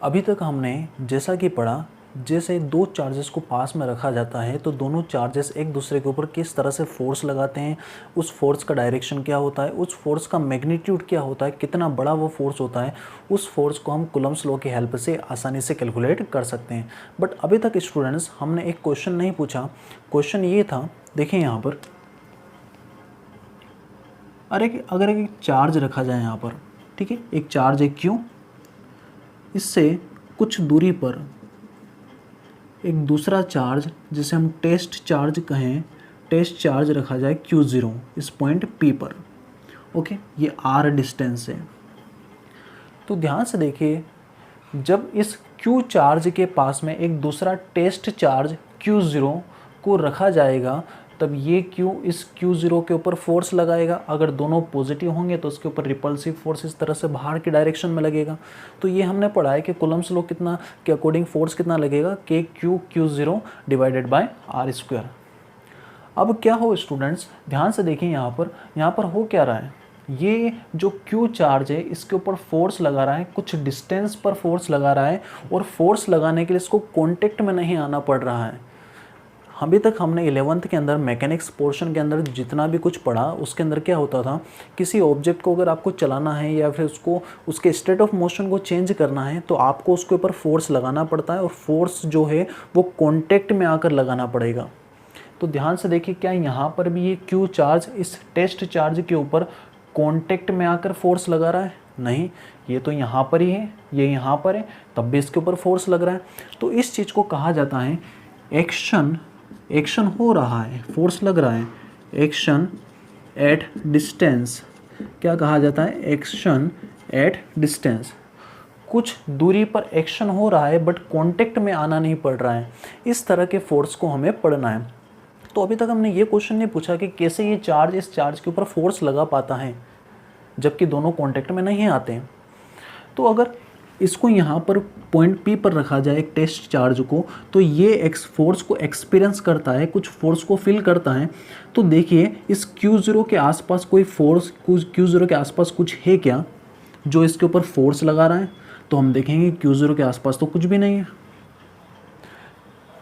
अभी तक हमने जैसा कि पढ़ा, जैसे दो चार्जेस को पास में रखा जाता है तो दोनों चार्जेस एक दूसरे के ऊपर किस तरह से फोर्स लगाते हैं, उस फोर्स का डायरेक्शन क्या होता है, उस फोर्स का मैग्नीट्यूड क्या होता है, कितना बड़ा वो फोर्स होता है, उस फोर्स को हम कूलम्ब्स लॉ की हेल्प से आसानी से कैलकुलेट कर सकते हैं। बट अभी तक स्टूडेंट्स हमने एक क्वेश्चन नहीं पूछा। क्वेश्चन ये था, देखिए यहाँ पर, अगर एक चार्ज रखा जाए यहाँ पर, ठीक है, एक चार्ज है क्यू, इससे कुछ दूरी पर एक दूसरा चार्ज जिसे हम टेस्ट चार्ज कहें, टेस्ट चार्ज रखा जाए Q0 इस पॉइंट P पर। ओके, ये R डिस्टेंस है। तो ध्यान से देखिए, जब इस Q चार्ज के पास में एक दूसरा टेस्ट चार्ज Q0 को रखा जाएगा, तब ये Q इस Q0 के ऊपर फोर्स लगाएगा। अगर दोनों पॉजिटिव होंगे तो उसके ऊपर रिपल्सिव फोर्स इस तरह से बाहर की डायरेक्शन में लगेगा। तो ये हमने पढ़ा है कि कूलम्ब्स लॉ कितना के अकॉर्डिंग फोर्स कितना लगेगा, Q0 डिवाइडेड बाय R²। अब क्या हो स्टूडेंट्स, ध्यान से देखिए, यहाँ पर हो क्या रहा है, ये जो Q चार्ज है इसके ऊपर फोर्स लगा रहा है, कुछ डिस्टेंस पर फोर्स लगा रहा है, और फोर्स लगाने के लिए इसको कॉन्टेक्ट में नहीं आना पड़ रहा है। अभी तक हमने 11th के अंदर मैकेनिक्स पोर्शन के अंदर जितना भी कुछ पढ़ा, उसके अंदर क्या होता था, किसी ऑब्जेक्ट को अगर आपको चलाना है या फिर उसको उसके स्टेट ऑफ मोशन को चेंज करना है तो आपको उसके ऊपर फोर्स लगाना पड़ता है, और फोर्स जो है वो कॉन्टेक्ट में आकर लगाना पड़ेगा। तो ध्यान से देखिए, क्या यहाँ पर भी ये Q चार्ज इस टेस्ट चार्ज के ऊपर कॉन्टेक्ट में आकर फोर्स लगा रहा है? नहीं, ये तो यहाँ पर ही है, ये यहाँ पर है, तब भी इसके ऊपर फोर्स लग रहा है। तो इस चीज़ को कहा जाता है एक्शन हो रहा है, फोर्स लग रहा है, एक्शन एट डिस्टेंस। क्या कहा जाता है? Action at distance. कुछ दूरी पर एक्शन हो रहा है बट कांटेक्ट में आना नहीं पड़ रहा है, इस तरह के फोर्स को हमें पढ़ना है। तो अभी तक हमने ये क्वेश्चन नहीं पूछा कि कैसे ये चार्ज इस चार्ज के ऊपर फोर्स लगा पाता है जबकि दोनों कांटेक्ट में नहीं आते हैं। तो अगर इसको यहाँ पर पॉइंट P पर रखा जाए एक टेस्ट चार्ज को, तो ये फोर्स को एक्सपीरियंस करता है, कुछ फोर्स को फील करता है। तो देखिए, इस Q0 के आसपास कोई फोर्स, Q0 के आसपास कुछ है क्या जो इसके ऊपर फोर्स लगा रहा है? तो हम देखेंगे Q0 के आसपास तो कुछ भी नहीं है।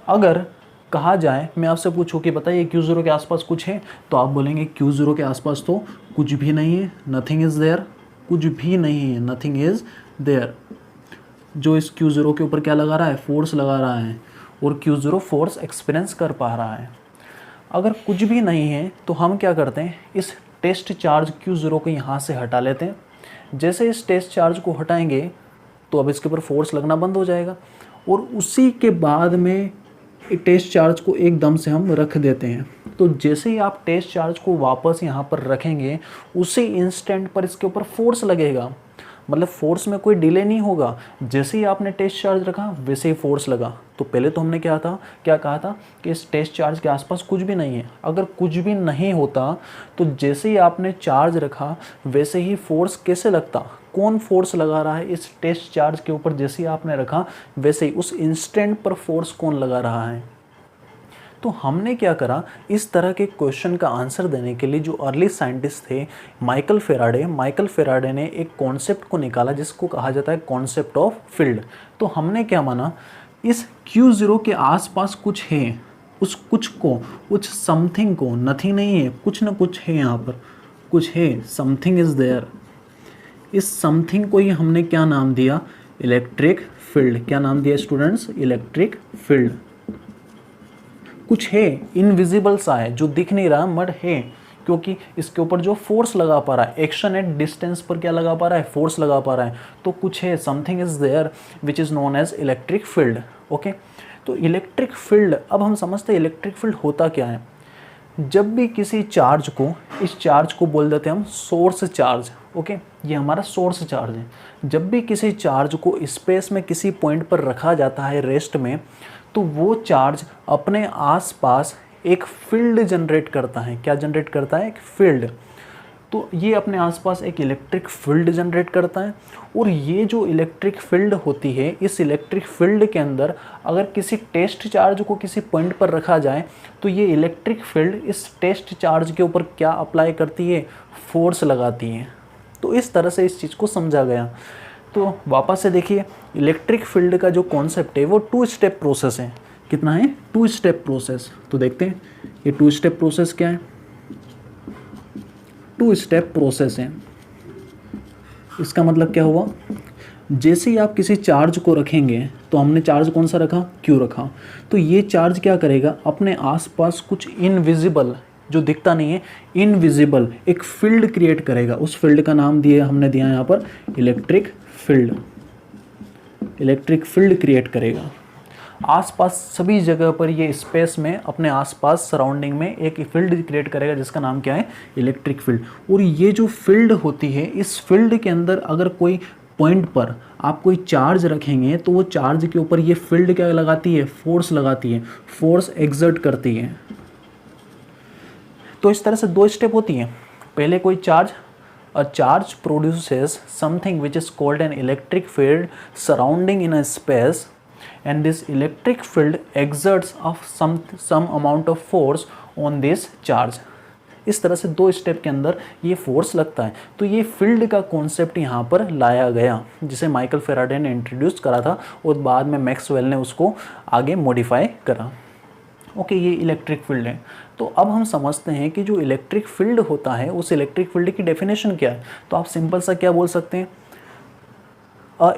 अगर कहा जाए, मैं आपसे पूछूं कि बताइए Q0 के आसपास कुछ है, तो आप बोलेंगे Q0 के आसपास तो कुछ भी नहीं है, नथिंग इज़ देयर, कुछ भी नहीं है, नथिंग इज़ देयर। जो इस Q0 के ऊपर क्या लगा रहा है? फोर्स लगा रहा है, और Q0 फोर्स एक्सपीरियंस कर पा रहा है। अगर कुछ भी नहीं है तो हम क्या करते हैं, इस टेस्ट चार्ज Q0 को यहाँ से हटा लेते हैं। जैसे इस टेस्ट चार्ज को हटाएंगे तो अब इसके ऊपर फोर्स लगना बंद हो जाएगा, और उसी के बाद में टेस्ट चार्ज को एकदम से हम रख देते हैं। तो जैसे ही आप टेस्ट चार्ज को वापस यहाँ पर रखेंगे, उसी इंस्टेंट पर इसके ऊपर फोर्स लगेगा, मतलब फोर्स में कोई डिले नहीं होगा। जैसे ही आपने टेस्ट चार्ज रखा वैसे ही फोर्स लगा। तो पहले तो हमने क्या कहा था कि इस टेस्ट चार्ज के आसपास कुछ भी नहीं है। अगर कुछ भी नहीं होता तो जैसे ही आपने चार्ज रखा वैसे ही फोर्स कैसे लगता? कौन फोर्स लगा रहा है इस टेस्ट चार्ज के ऊपर? जैसे ही आपने रखा वैसे ही उस इंस्टेंट पर फोर्स कौन लगा रहा है? तो हमने क्या करा, इस तरह के क्वेश्चन का आंसर देने के लिए जो अर्ली साइंटिस्ट थे माइकल फेराडे ने एक कॉन्सेप्ट को निकाला जिसको कहा जाता है कॉन्सेप्ट ऑफ फील्ड। तो हमने क्या माना, इस Q0 के आसपास कुछ है, उस कुछ को, कुछ समथिंग को, नथिंग नहीं है, कुछ ना कुछ है, यहाँ पर कुछ है, समथिंग इज़ देयर। इस समथिंग को ही हमने क्या नाम दिया? Electric field. क्या नाम दिया स्टूडेंट्स? Electric field. कुछ है, इनविजिबल सा है, जो दिख नहीं रहा मगर है, क्योंकि इसके ऊपर जो फोर्स लगा पा रहा है, एक्शन एट डिस्टेंस पर क्या लगा पा रहा है? फोर्स लगा पा रहा है। तो कुछ है, something is there which is known as electric field. Okay, तो इलेक्ट्रिक फील्ड, अब हम समझते हैं इलेक्ट्रिक फील्ड होता क्या है। जब भी किसी चार्ज को, इस चार्ज को बोल देते हैं हम सोर्स चार्ज। ओके, ये हमारा सोर्स चार्ज है। जब भी किसी चार्ज को स्पेस में किसी पॉइंट पर रखा जाता है रेस्ट में, तो वो चार्ज अपने आसपास एक फील्ड जनरेट करता है। क्या जनरेट करता है? एक फील्ड। तो ये अपने आसपास एक इलेक्ट्रिक फील्ड जनरेट करता है, और ये जो इलेक्ट्रिक फील्ड होती है, इस इलेक्ट्रिक फील्ड के अंदर अगर किसी टेस्ट चार्ज को किसी पॉइंट पर रखा जाए तो ये इलेक्ट्रिक फील्ड इस टेस्ट चार्ज के ऊपर क्या अप्लाई करती है? फोर्स लगाती है। तो इस तरह से इस चीज़ को समझा गया। तो वापस से देखिए, इलेक्ट्रिक फील्ड का जो कॉन्सेप्ट है वो 2 स्टेप प्रोसेस है। कितना है? 2 स्टेप प्रोसेस। तो देखते हैं ये 2 स्टेप प्रोसेस क्या है। 2 स्टेप प्रोसेस है। इसका मतलब क्या हुआ, जैसे ही आप किसी चार्ज को रखेंगे, तो हमने चार्ज कौन सा रखा? क्यू रखा। तो ये चार्ज क्या करेगा, अपने आसपास कुछ इनविजिबल, जो दिखता नहीं है, इनविजिबल एक फील्ड क्रिएट करेगा। उस फील्ड का नाम हमने दिया यहाँ पर electric field. Electric field create करेगा आसपास सभी जगह पर, ये स्पेस में अपने आसपास सराउंडिंग में एक फील्ड क्रिएट करेगा जिसका नाम क्या है? Electric field. और ये जो फील्ड होती है, इस फील्ड के अंदर अगर कोई पॉइंट पर आप कोई चार्ज रखेंगे तो वो चार्ज के ऊपर ये फील्ड क्या लगाती है? फोर्स लगाती है, फोर्स एक्सर्ट करती है। तो इस तरह से 2 स्टेप होती हैं। पहले कोई charge, a charge produces something which is called an electric field surrounding in a space, and this electric field exerts of some amount of force on this charge. इस तरह से 2 स्टेप के अंदर ये फोर्स लगता है। तो ये फील्ड का कॉन्सेप्ट यहाँ पर लाया गया, जिसे माइकल फेराडे ने इंट्रोड्यूस करा था और बाद में मैक्सवेल ने उसको आगे मॉडिफाई करा। ओके, ये इलेक्ट्रिक फील्ड है। तो अब हम समझते हैं कि जो इलेक्ट्रिक फील्ड होता है, उस इलेक्ट्रिक फील्ड की डेफिनेशन क्या है। तो आप सिंपल सा क्या बोल सकते हैं? A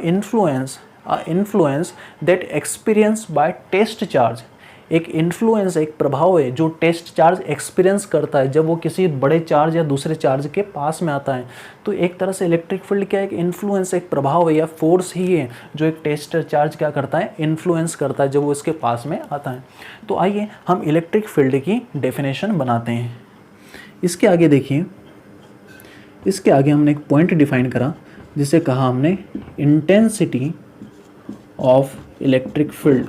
influence that experience by test charge. एक इन्फ्लुएंस, एक प्रभाव है जो टेस्ट चार्ज एक्सपीरियंस करता है जब वो किसी बड़े चार्ज या दूसरे चार्ज के पास में आता है। तो एक तरह से इलेक्ट्रिक फील्ड क्या है? एक इन्फ्लुएंस, एक प्रभाव है या फोर्स ही है जो एक टेस्ट चार्ज क्या करता है? इन्फ्लुएंस करता है जब वो इसके पास में आता है। तो आइए हम इलेक्ट्रिक फील्ड की डेफिनेशन बनाते हैं। इसके आगे देखिए, इसके आगे हमने एक पॉइंट डिफाइन करा जिसे कहा हमने intensity of electric field.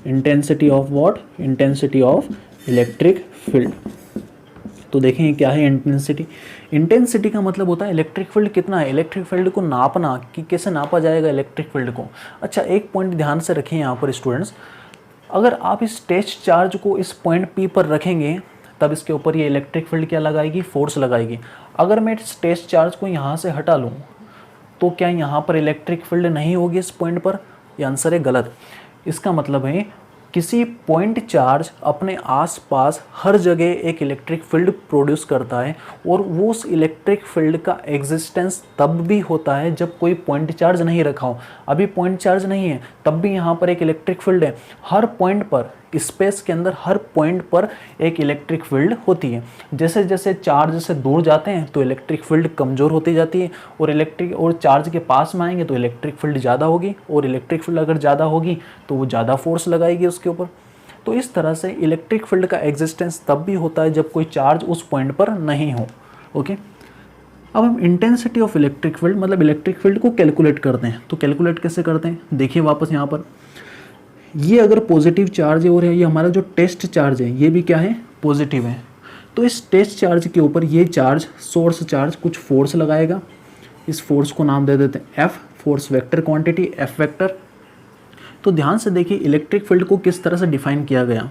Intensity of what? Intensity of electric field. तो देखें क्या है इंटेंसिटी। इंटेंसिटी का मतलब होता है इलेक्ट्रिक फील्ड कितना है, इलेक्ट्रिक फील्ड को नापना, कि कैसे नापा जाएगा इलेक्ट्रिक फील्ड को। अच्छा, एक पॉइंट ध्यान से रखें यहाँ पर स्टूडेंट्स, अगर आप इस टेस्ट चार्ज को इस पॉइंट P पर रखेंगे तब इसके ऊपर ये इलेक्ट्रिक फील्ड क्या लगाएगी? फोर्स लगाएगी। अगर मैं इस टेस्ट चार्ज को यहाँ से हटा लूँ तो क्या यहाँ पर इलेक्ट्रिक फील्ड नहीं होगी इस पॉइंट पर? ये आंसर है गलत। इसका मतलब है किसी पॉइंट चार्ज अपने आसपास हर जगह एक इलेक्ट्रिक फील्ड प्रोड्यूस करता है, और वो उस इलेक्ट्रिक फील्ड का एग्जिस्टेंस तब भी होता है जब कोई पॉइंट चार्ज नहीं रखा हो। अभी पॉइंट चार्ज नहीं है, तब भी यहाँ पर एक इलेक्ट्रिक फील्ड है। हर पॉइंट पर, स्पेस के अंदर हर पॉइंट पर एक इलेक्ट्रिक फील्ड होती है। जैसे जैसे चार्ज से दूर जाते हैं तो इलेक्ट्रिक फील्ड कमज़ोर होती जाती है, और चार्ज के पास में आएंगे तो इलेक्ट्रिक फील्ड ज़्यादा होगी, और इलेक्ट्रिक फील्ड अगर ज़्यादा होगी तो वो ज़्यादा फोर्स लगाएगी उसके ऊपर। तो इस तरह से इलेक्ट्रिक फील्ड का एग्जिस्टेंस तब भी होता है जब कोई चार्ज उस पॉइंट पर नहीं हो। ओके, अब हम इंटेंसिटी ऑफ इलेक्ट्रिक फील्ड मतलब इलेक्ट्रिक फील्ड को कैलकुलेट करते हैं। तो कैलकुलेट कैसे करते हैं? देखिए वापस यहाँ पर, ये अगर पॉजिटिव चार्ज है और ये हमारा जो टेस्ट चार्ज है ये भी क्या है? पॉजिटिव है। तो इस टेस्ट चार्ज के ऊपर ये चार्ज, सोर्स चार्ज, कुछ फोर्स लगाएगा। इस फोर्स को नाम दे देते हैं F, force vector quantity F vector. तो ध्यान से देखिए इलेक्ट्रिक फील्ड को किस तरह से डिफाइन किया गया।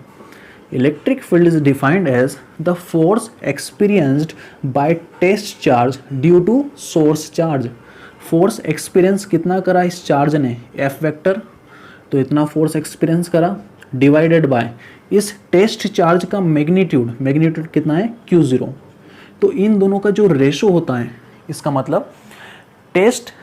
Electric field is defined as the force experienced by test charge due to source charge. Force experience कितना करा इस चार्ज ने? F वेक्टर, तो इतना फोर्स एक्सपीरियंस करा, डिवाइडेड बाय इस टेस्ट चार्ज का मैग्नीट्यूड। मैग्नीट्यूड कितना है? Q0। तो इन दोनों का जो रेशो होता है, इसका मतलब test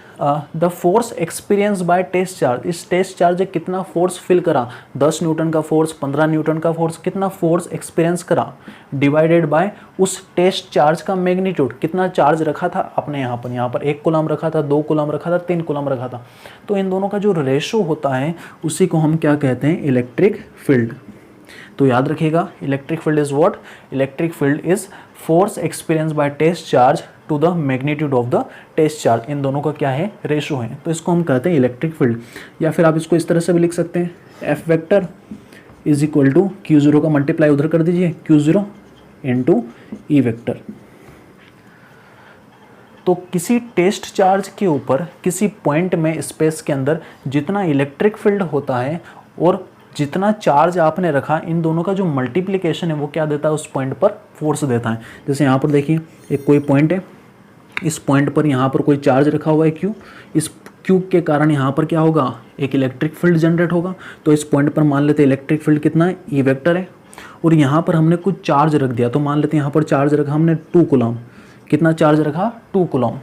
the force experience by test charge, इस टेस्ट चार्ज कितना फोर्स फिल करा, 10 न्यूटन का फोर्स, 15 न्यूटन का फोर्स, कितना फोर्स एक्सपीरियंस करा, डिवाइडेड बाय उस टेस्ट चार्ज का मैग्नीट्यूड, कितना चार्ज रखा था आपने यहाँ पर 1 कूलम रखा था, 2 कूलम रखा था, 3 कूलम रखा था। तो इन दोनों का जो रेशो होता है उसी को हम क्या कहते हैं? Electric field. तो याद रखिएगा, electric field is what? Electric field is force experience by test charge to the magnitude of the test charge. इन दोनों का क्या है? रेशो है। तो इसको हम कहते हैं इलेक्ट्रिक फील्ड। या फिर आप इसको इस तरह से भी लिख सकते हैं, F vector is equal to Q0 का मल्टीप्लाई उधर कर दीजिए, Q0 इंटू E वेक्टर। तो किसी टेस्ट चार्ज के ऊपर किसी पॉइंट में स्पेस के अंदर जितना इलेक्ट्रिक फील्ड होता है और जितना चार्ज आपने रखा, इन दोनों का जो मल्टीप्लिकेशन है वो क्या देता है? उस पॉइंट पर फोर्स देता है। जैसे यहाँ पर देखिए, एक कोई पॉइंट है, इस पॉइंट पर यहाँ पर कोई चार्ज रखा हुआ है Q, इस क्यू के कारण यहाँ पर क्या होगा, एक इलेक्ट्रिक फील्ड जनरेट होगा। तो इस पॉइंट पर मान लेते हैं इलेक्ट्रिक फील्ड कितना है, ई वेक्टर है, और यहाँ पर हमने कुछ चार्ज रख दिया, तो मान लेते हैं यहाँ पर चार्ज रखा हमने 2 कूलम। कितना चार्ज रखा, 2 कूलम।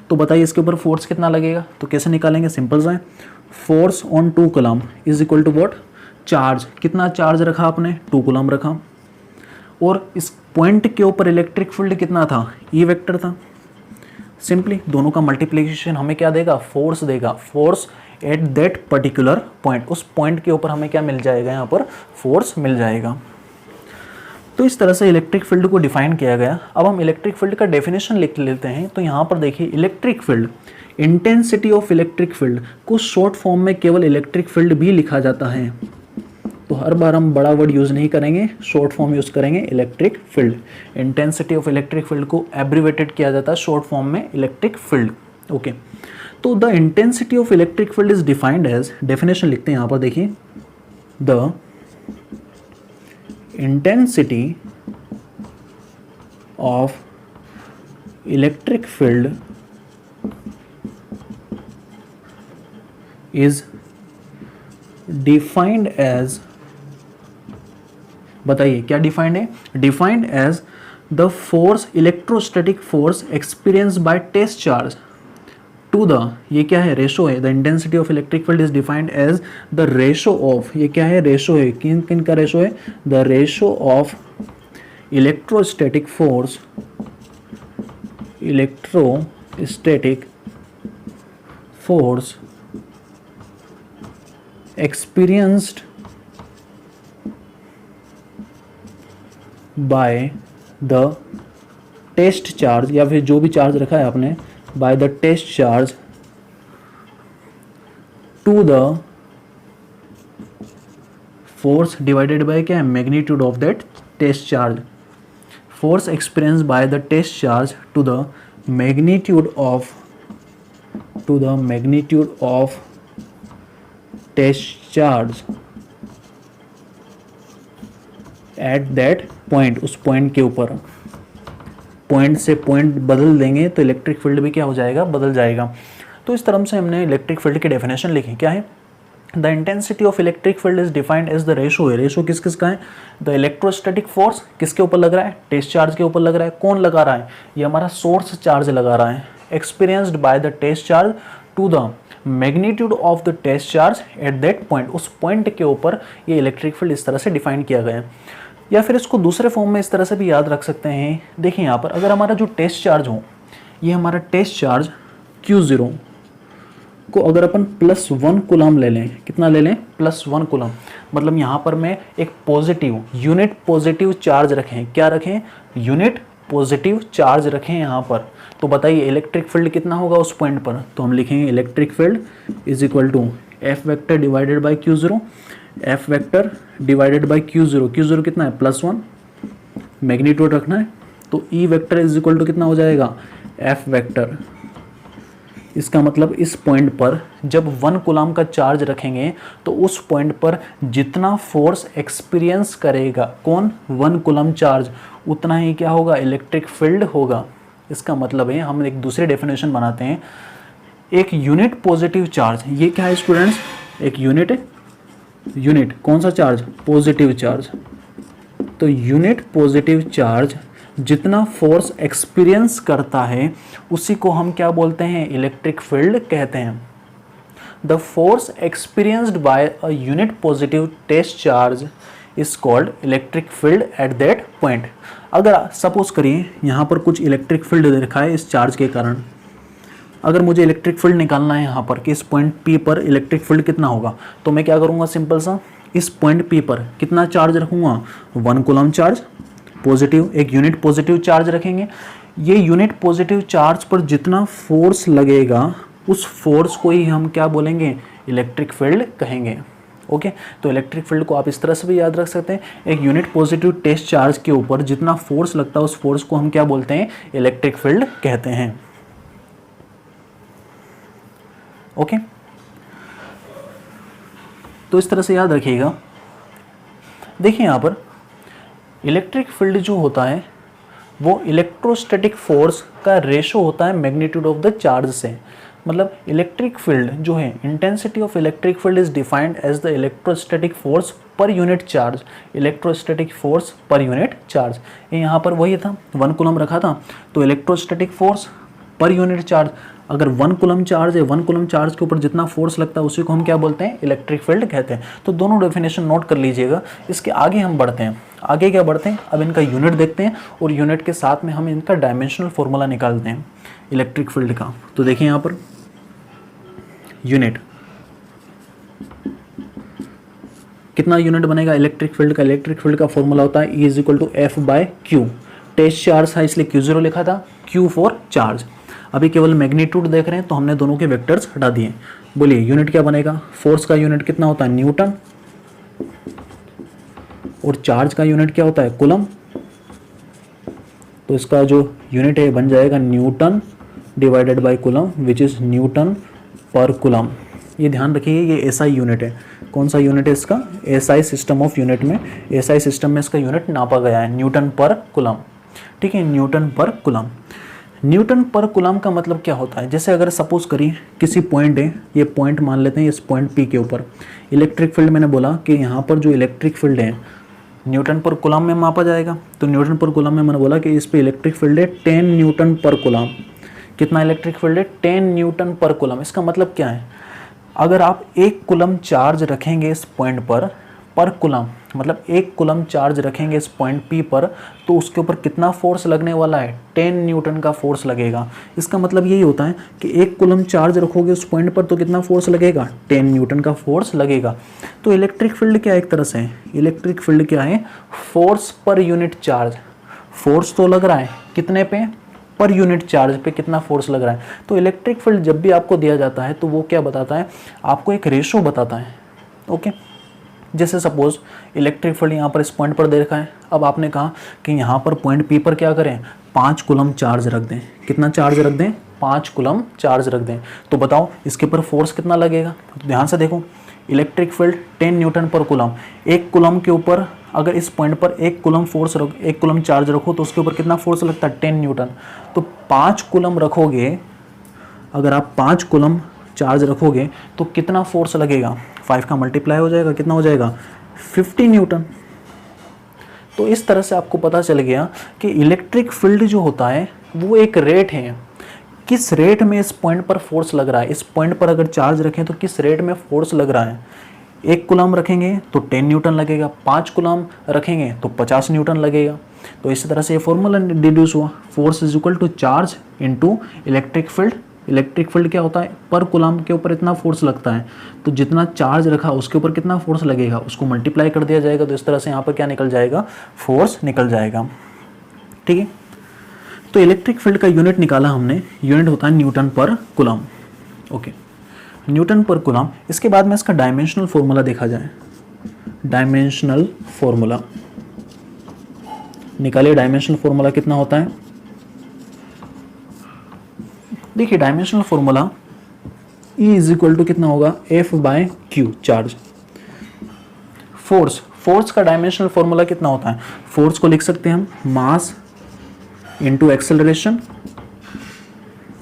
तो बताइए इसके ऊपर फोर्स कितना लगेगा, तो कैसे निकालेंगे, सिंपल सा है, force on 2 coulomb is equal to what, charge. कितना चार्ज रखा आपने, 2 कूलम रखा, और इस पॉइंट के ऊपर इलेक्ट्रिक फील्ड कितना था, ई वेक्टर था। सिंपली दोनों का मल्टीप्लिकेशन हमें क्या देगा, फोर्स देगा, force at that particular point. उस पॉइंट के ऊपर हमें क्या मिल जाएगा, यहाँ पर फोर्स मिल जाएगा। तो इस तरह से इलेक्ट्रिक फील्ड को डिफाइन किया गया। अब हम इलेक्ट्रिक फील्ड का डेफिनेशन लिख लेते हैं। तो यहाँ पर देखिए, electric field, intensity of electric field को शॉर्ट फॉर्म में केवल इलेक्ट्रिक फील्ड भी लिखा जाता है। तो हर बार हम बड़ा वर्ड यूज़ नहीं करेंगे, शॉर्ट फॉर्म यूज़ करेंगे, electric field. Intensity of electric field को एब्रीवेटेड किया जाता है शॉर्ट फॉर्म में इलेक्ट्रिक फील्ड। ओके, तो the intensity of electric field is defined as, definition लिखते हैं यहाँ पर देखिए, the intensity of electric field is defined as, बताइए क्या डिफाइंड है, defined as the force, electrostatic force experience by test charge to the, ये क्या है, रेशो है। The intensity of electric field is defined as the ratio of, ये क्या है, रेशो है, किन किन का रेशो है, the ratio of electrostatic force, electrostatic force experienced by the test charge, या फिर जो भी चार्ज रखा है आपने, by the test charge to the force divided by क्या है, magnitude of that test charge, force experienced by the test charge to the magnitude of test charge at that point, उस पॉइंट के ऊपर, point से point बदल देंगे तो electric field भी क्या हो जाएगा, बदल जाएगा। तो इस तरह से हमने इलेक्ट्रिक फील्ड की डेफिनेशन लिखी, क्या है, the intensity of electric field is defined as the ratio है। रेशो किस किस का है, द इलेक्ट्रोस्टैटिक फोर्स किसके ऊपर लग रहा है, टेस्ट चार्ज के ऊपर लग रहा है। कौन लगा रहा है, ये हमारा सोर्स चार्ज लगा रहा है। Experienced by the test charge to the magnitude of the test charge at that point, उस पॉइंट के ऊपर ये इलेक्ट्रिक फील्ड इस तरह से डिफाइन किया गया है। या फिर इसको दूसरे फॉर्म में इस तरह से भी याद रख सकते हैं। देखिए यहाँ पर, अगर हमारा जो टेस्ट चार्ज हो, ये हमारा टेस्ट चार्ज Q0 को अगर अपन +1 कूलम ले लें, कितना ले लें, +1 कूलम, मतलब यहाँ पर मैं एक पॉजिटिव, यूनिट पॉजिटिव चार्ज रखें, क्या रखें, यूनिट पॉजिटिव चार्ज रखें यहाँ पर। तो बताइए इलेक्ट्रिक फील्ड कितना होगा उस पॉइंट पर, तो हम लिखेंगे electric field is equal to F vector divided by Q0, F vector divided by Q0, Q0 कितना है, +1, मैग्नीट्यूड रखना है, तो E vector is equal to कितना हो जाएगा, F वेक्टर। इसका मतलब इस पॉइंट पर जब 1 कूलम का चार्ज रखेंगे तो उस पॉइंट पर जितना फोर्स एक्सपीरियंस करेगा कौन, 1 कूलम चार्ज, उतना ही क्या होगा, इलेक्ट्रिक फील्ड होगा। इसका मतलब है, हम एक दूसरी डेफिनेशन बनाते हैं, एक यूनिट पॉजिटिव चार्ज, ये क्या है स्टूडेंट्स, एक यूनिट है, यूनिट कौन सा चार्ज, पॉजिटिव चार्ज। तो यूनिट पॉजिटिव चार्ज जितना फोर्स एक्सपीरियंस करता है उसी को हम क्या बोलते हैं, इलेक्ट्रिक फील्ड कहते हैं। The force experienced by a unit positive test charge is called electric field at that point. अगर सपोज करिए यहाँ पर कुछ इलेक्ट्रिक फील्ड दे रखा है इस चार्ज के कारण, अगर मुझे इलेक्ट्रिक फील्ड निकालना है यहाँ पर कि इस पॉइंट P पर इलेक्ट्रिक फील्ड कितना होगा, तो मैं क्या करूँगा, सिंपल सा, इस पॉइंट P पर कितना चार्ज रखूँगा, 1 कूलम चार्ज पॉजिटिव, एक यूनिट पॉजिटिव चार्ज रखेंगे। ये यूनिट पॉजिटिव चार्ज पर जितना फोर्स लगेगा उस फोर्स को ही हम क्या बोलेंगे, इलेक्ट्रिक फील्ड कहेंगे। ओके, तो इलेक्ट्रिक फील्ड को आप इस तरह से भी याद रख सकते हैं, एक यूनिट पॉजिटिव टेस्ट चार्ज के ऊपर जितना फोर्स लगता है उस फोर्स को हम क्या बोलते हैं, इलेक्ट्रिक फील्ड कहते हैं। ओके, तो इस तरह से याद रखिएगा। देखिए यहाँ पर इलेक्ट्रिक फील्ड जो होता है वो इलेक्ट्रोस्टैटिक फोर्स का रेशो होता है मैग्नीट्यूड ऑफ द चार्ज से। मतलब इलेक्ट्रिक फील्ड जो है, intensity of electric field is defined as the electrostatic force per unit charge, electrostatic force per unit charge. यहाँ पर वही था, 1 कूलम रखा था, तो electrostatic force per unit charge, अगर 1 कूलम चार्ज है, 1 कूलम चार्ज के ऊपर जितना फोर्स लगता है उसी को हम क्या बोलते हैं, इलेक्ट्रिक फील्ड कहते हैं। तो दोनों डेफिनेशन नोट कर लीजिएगा। इसके आगे हम बढ़ते हैं, आगे क्या बढ़ते हैं, अब इनका यूनिट देखते हैं और यूनिट के साथ में हम इनका डायमेंशनल फॉर्मूला निकालते हैं इलेक्ट्रिक फील्ड का। तो देखिए यहाँ पर यूनिट, कितना यूनिट बनेगा इलेक्ट्रिक फील्ड का, इलेक्ट्रिक फील्ड का फॉर्मूला होता है E = F/Q। टेस्ट चार्ज था इसलिए Q0 लिखा था, Q फॉर चार्ज। अभी केवल मैग्नीट्यूड देख रहे हैं तो हमने दोनों के वेक्टर्स हटा दिए। बोलिए यूनिट क्या बनेगा, फोर्स का यूनिट कितना होता है, न्यूटन, और चार्ज का यूनिट क्या होता है, कूलम। तो इसका जो यूनिट है बन जाएगा Newton divided by coulomb, which is Newton per coulomb. ये ध्यान रखिए, ये SI यूनिट है। कौन सा यूनिट है इसका, SI सिस्टम ऑफ यूनिट में, SI सिस्टम में इसका यूनिट नापा गया है, न्यूटन पर कूलम। ठीक है, newton per coulomb. Newton per coulomb का मतलब क्या होता है, जैसे अगर सपोज करिए किसी पॉइंट है, ये पॉइंट मान लेते हैं, इस पॉइंट P के ऊपर इलेक्ट्रिक फील्ड, मैंने बोला कि यहाँ पर जो इलेक्ट्रिक फील्ड है न्यूटन पर कूलम में मापा जाएगा। तो न्यूटन पर कूलम में मैंने बोला कि इस पे इलेक्ट्रिक फील्ड है 10 न्यूटन पर कूलम। कितना इलेक्ट्रिक फील्ड है, 10 न्यूटन पर कूलम। इसका मतलब क्या है, अगर आप 1 कूलम चार्ज रखेंगे इस पॉइंट पर कूलम, मतलब 1 कूलम चार्ज रखेंगे इस पॉइंट P पर, तो उसके ऊपर कितना फोर्स लगने वाला है, 10 न्यूटन का फोर्स लगेगा। इसका मतलब यही होता है कि 1 कूलम चार्ज रखोगे उस पॉइंट पर तो कितना फोर्स लगेगा, 10 न्यूटन का फोर्स लगेगा। तो इलेक्ट्रिक फील्ड क्या है, एक तरह से इलेक्ट्रिक फील्ड क्या है, force per unit charge. Force तो लग रहा है कितने पे, पर यूनिट चार्ज पे कितना फोर्स लग रहा है। तो इलेक्ट्रिक फील्ड जब भी आपको दिया जाता है तो वो क्या बताता है, आपको एक रेशो बताता है। ओके, जैसे सपोज इलेक्ट्रिक फील्ड यहाँ पर इस पॉइंट पर दे रखा है। अब आपने कहा कि यहाँ पर पॉइंट P पर क्या करें, 5 कूलम चार्ज रख दें। कितना चार्ज रख दें, 5 कूलम चार्ज रख दें। तो बताओ इसके ऊपर फोर्स कितना लगेगा। तो ध्यान से देखो, electric field 10 Newton per coulomb, 1 coulomb के ऊपर अगर इस पॉइंट पर 1 कूलम फोर्स रख, 1 कूलम चार्ज रखो तो उसके ऊपर कितना फोर्स लगता है, 10 न्यूटन। तो 5 कूलम रखोगे, अगर आप 5 कूलम चार्ज रखोगे तो कितना फोर्स लगेगा, 5 का मल्टीप्लाई हो जाएगा, कितना हो जाएगा, 50 न्यूटन। तो इस तरह से आपको पता चल गया कि इलेक्ट्रिक फील्ड जो होता है वो एक रेट है, किस रेट में इस पॉइंट पर फोर्स लग रहा है। इस पॉइंट पर अगर चार्ज रखें तो किस रेट में फोर्स लग रहा है। 1 कूलम रखेंगे तो 10 न्यूटन लगेगा, 5 कूलम रखेंगे तो 50 न्यूटन लगेगा। तो इसी तरह से ये फॉर्मूला डिड्यूस हुआ, force is equal to charge into electric field. Electric field क्या होता है, पर कूलम के ऊपर इतना फोर्स लगता है, तो जितना चार्ज रखा उसके ऊपर कितना फोर्स लगेगा उसको मल्टीप्लाई कर दिया जाएगा। तो इस तरह से यहाँ पर क्या निकल जाएगा, फोर्स निकल जाएगा। ठीक है, तो इलेक्ट्रिक फील्ड का यूनिट निकाला हमने, यूनिट होता है newton per coulomb. Okay, newton per coulomb. इसके बाद में इसका डायमेंशनल फॉर्मूला देखा जाए, डायमेंशनल फॉर्मूला निकालिए। डायमेंशनल फॉर्मूला कितना होता है, देखिए dimensional formula E is equal to कितना होगा, F/Q चार्ज। फोर्स का डायमेंशनल फॉर्मूला कितना होता है, फोर्स को लिख सकते हैं हम mass into acceleration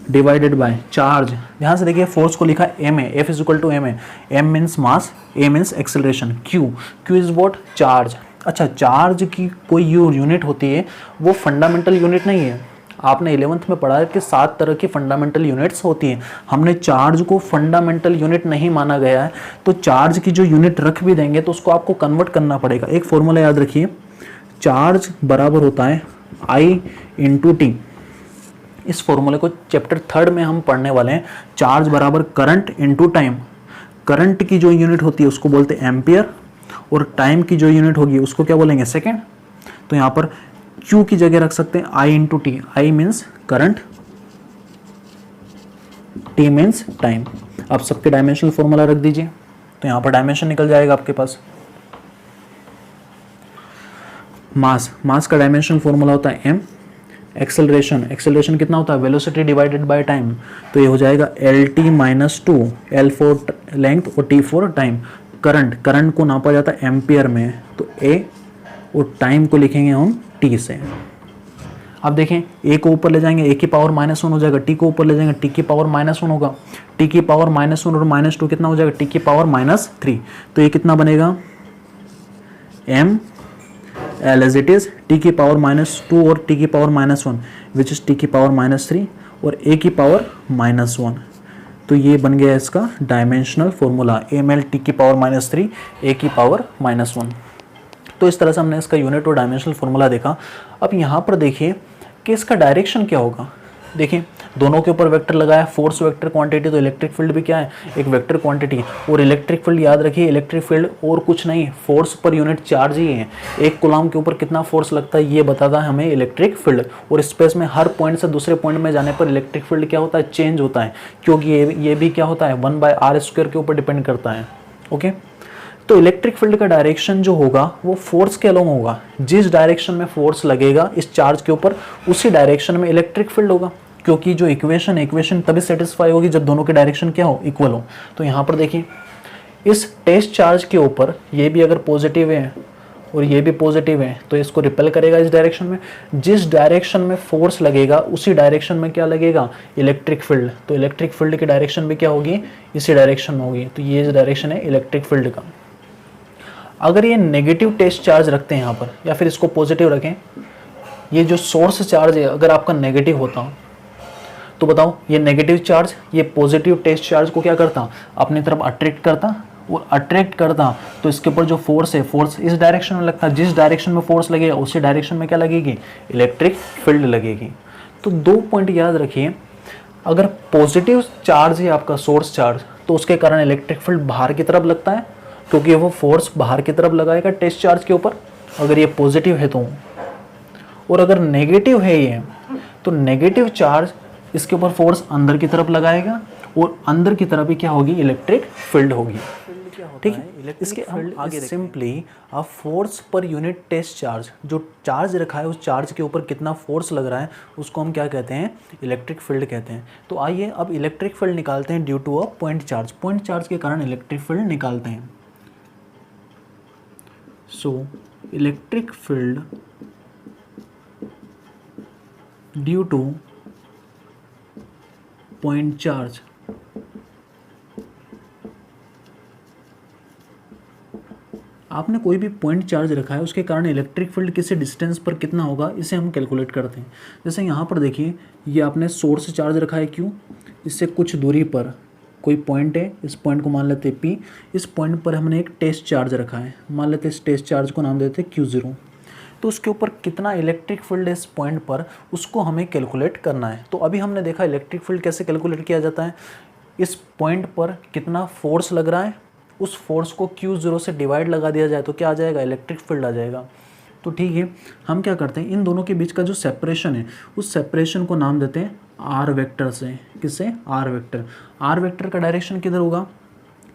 divided by charge. ध्यान से देखिए, फोर्स को लिखा m है, F is equal to m है, m means mass, a means acceleration, Q is what, charge. अच्छा, चार्ज की कोई यूनिट होती है, वो फंडामेंटल यूनिट नहीं है। आपने 11th में पढ़ा है कि 7 तरह की फंडामेंटल यूनिट्स होती हैं। हमने चार्ज को फंडामेंटल यूनिट नहीं माना गया है, तो चार्ज की जो यूनिट रख भी देंगे तो उसको आपको कन्वर्ट करना पड़ेगा। एक फॉर्मूला याद रखिए, चार्ज बराबर होता है I इंटू टी। इस फॉर्मूले को चैप्टर 3 में हम पढ़ने वाले हैं। चार्ज बराबर करंट इंटू टाइम। करंट की जो यूनिट होती है उसको बोलते हैं एम्पियर, और टाइम की जो यूनिट होगी उसको क्या बोलेंगे, सेकेंड। तो यहाँ पर Q की जगह रख सकते हैं I into T. I means current, T means time. अब सबके डायमेंशनल फॉर्मूला रख दीजिए, तो यहाँ पर डायमेंशन निकल जाएगा आपके पास। मास का डायमेंशनल फॉर्मूला होता है m। एक्सेलरेशन कितना होता है, वेलोसिटी डिवाइडेड बाय टाइम। तो ये हो जाएगा LT minus 2, L for length और T फॉर टाइम। करंट को नापा जाता है एम्पियर में, तो A, और टाइम को लिखेंगे हम T से। आप देखें a को ऊपर ले जाएंगे a की पावर -1 हो जाएगा, t को ऊपर ले जाएंगे t की पावर -1 होगा, t की पावर -1 और -2 कितना हो जाएगा, t की पावर -3। तो ये कितना बनेगा m l as it is t की पावर -2 और t की पावर -1 विच इज t की पावर -3 और a की पावर -1। तो ये बन गया इसका डायमेंशनल फॉर्मूला ml t की पावर -3 a की पावर -1। तो इस तरह से हमने इसका यूनिट और डायमेंशनल फॉर्मूला देखा। अब यहाँ पर देखिए कि इसका डायरेक्शन क्या होगा। देखिए दोनों के ऊपर वेक्टर लगाया, फोर्स वेक्टर क्वांटिटी, तो इलेक्ट्रिक फील्ड भी क्या है, एक वेक्टर क्वांटिटी। और इलेक्ट्रिक फील्ड याद रखिए, इलेक्ट्रिक फील्ड और कुछ नहीं, फोर्स पर यूनिट चार्ज ही है। एक कूलम के ऊपर कितना फोर्स लगता है ये बताता है हमें इलेक्ट्रिक फील्ड। और स्पेस में हर पॉइंट से दूसरे पॉइंट में जाने पर इलेक्ट्रिक फील्ड क्या होता है, चेंज होता है, क्योंकि ये भी क्या होता है 1/r² के ऊपर डिपेंड करता है। ओके, तो इलेक्ट्रिक फील्ड का डायरेक्शन जो होगा वो फोर्स के अलोंग होगा। जिस डायरेक्शन में फोर्स लगेगा इस चार्ज के ऊपर उसी डायरेक्शन में इलेक्ट्रिक फील्ड होगा, क्योंकि जो इक्वेशन तभी सेटिस्फाई होगी जब दोनों के डायरेक्शन क्या हो, इक्वल हो। तो यहाँ पर देखिए इस टेस्ट चार्ज के ऊपर ये भी अगर पॉजिटिव है और ये भी पॉजिटिव है तो इसको रिपेल करेगा इस डायरेक्शन में। जिस डायरेक्शन में फोर्स लगेगा उसी डायरेक्शन में क्या लगेगा, इलेक्ट्रिक फील्ड। तो इलेक्ट्रिक फील्ड की डायरेक्शन भी क्या होगी, इसी डायरेक्शन में होगी। तो ये डायरेक्शन है इलेक्ट्रिक फील्ड का। अगर ये नेगेटिव टेस्ट चार्ज रखते हैं यहाँ पर, या फिर इसको पॉजिटिव रखें, ये जो सोर्स चार्ज है अगर आपका नेगेटिव होता तो बताओ ये नेगेटिव चार्ज ये पॉजिटिव टेस्ट चार्ज को क्या करता, अपनी तरफ अट्रैक्ट करता, और अट्रैक्ट करता तो इसके ऊपर जो फोर्स है, फोर्स इस डायरेक्शन में लगता, जिस डायरेक्शन में फोर्स लगेगा उसी डायरेक्शन में क्या लगेगी, इलेक्ट्रिक फील्ड लगेगी। तो 2 पॉइंट याद रखिए, अगर पॉजिटिव चार्ज है आपका सोर्स चार्ज तो उसके कारण इलेक्ट्रिक फील्ड बाहर की तरफ लगता है, क्योंकि वो फोर्स बाहर की तरफ लगाएगा टेस्ट चार्ज के ऊपर, अगर ये पॉजिटिव है तो। और अगर नेगेटिव है ये तो नेगेटिव चार्ज इसके ऊपर फोर्स अंदर की तरफ लगाएगा और अंदर की तरफ ही क्या होगी, इलेक्ट्रिक फील्ड होगी। ठीक है, इसके हम आगे simply a force per unit test charge, जो चार्ज रखा है उस चार्ज के ऊपर कितना फोर्स लग रहा है उसको हम क्या कहते हैं, इलेक्ट्रिक फील्ड कहते हैं। तो आइए अब इलेक्ट्रिक फील्ड निकालते हैं due to a point charge. Point charge के कारण इलेक्ट्रिक फील्ड निकालते हैं। So electric field due to point charge, आपने कोई भी पॉइंट चार्ज रखा है उसके कारण इलेक्ट्रिक फील्ड किसी डिस्टेंस पर कितना होगा इसे हम कैलकुलेट करते हैं। जैसे यहाँ पर देखिए ये आपने सोर्स चार्ज रखा है Q, इससे कुछ दूरी पर कोई पॉइंट है, इस पॉइंट को मान लेते हैं P, इस पॉइंट पर हमने एक टेस्ट चार्ज रखा है, मान लेते हैं इस टेस्ट चार्ज को नाम देते हैं Q0। तो उसके ऊपर कितना इलेक्ट्रिक फील्ड है इस पॉइंट पर उसको हमें कैलकुलेट करना है। तो अभी हमने देखा इलेक्ट्रिक फील्ड कैसे कैलकुलेट किया जाता है, इस पॉइंट पर कितना फोर्स लग रहा है उस फोर्स को Q0 से डिवाइड लगा दिया जाए तो क्या आ जाएगा, इलेक्ट्रिक फील्ड आ जाएगा। तो ठीक है, हम क्या करते हैं इन दोनों के बीच का जो सेपरेशन है उस सेपरेशन को नाम देते हैं आर वेक्टर से। किससे, आर वेक्टर। आर वेक्टर का डायरेक्शन किधर होगा,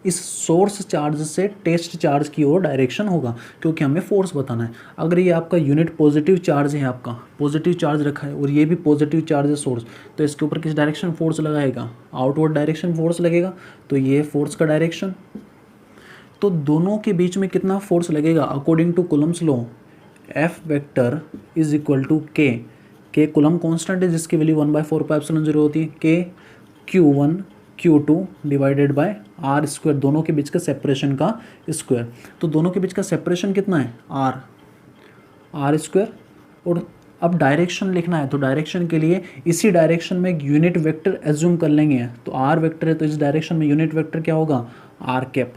इस सोर्स चार्ज से टेस्ट चार्ज की ओर डायरेक्शन होगा, क्योंकि हमें फोर्स बताना है। अगर ये आपका यूनिट पॉजिटिव चार्ज है, आपका पॉजिटिव चार्ज रखा है और ये भी पॉजिटिव चार्ज है सोर्स, तो इसके ऊपर किस डायरेक्शन फोर्स लगाएगा, आउटवर्ड डायरेक्शन फोर्स लगेगा। तो ये फोर्स का डायरेक्शन, तो दोनों के बीच में कितना फोर्स लगेगा according to coulomb's law, F vector is equal to K coulomb constant है जिसकी वैल्यू 1/4πε0 होती है, के Q1 Q2 divided by are square, दोनों के बीच का सेपरेशन का स्क्वायर। तो दोनों के बीच का सेपरेशन कितना है, आर स्क्वायर। और अब डायरेक्शन लिखना है तो डायरेक्शन के लिए इसी डायरेक्शन में एक यूनिट वेक्टर एज्यूम कर लेंगे। तो आर वेक्टर है तो इस डायरेक्शन में यूनिट वेक्टर क्या होगा, r cap.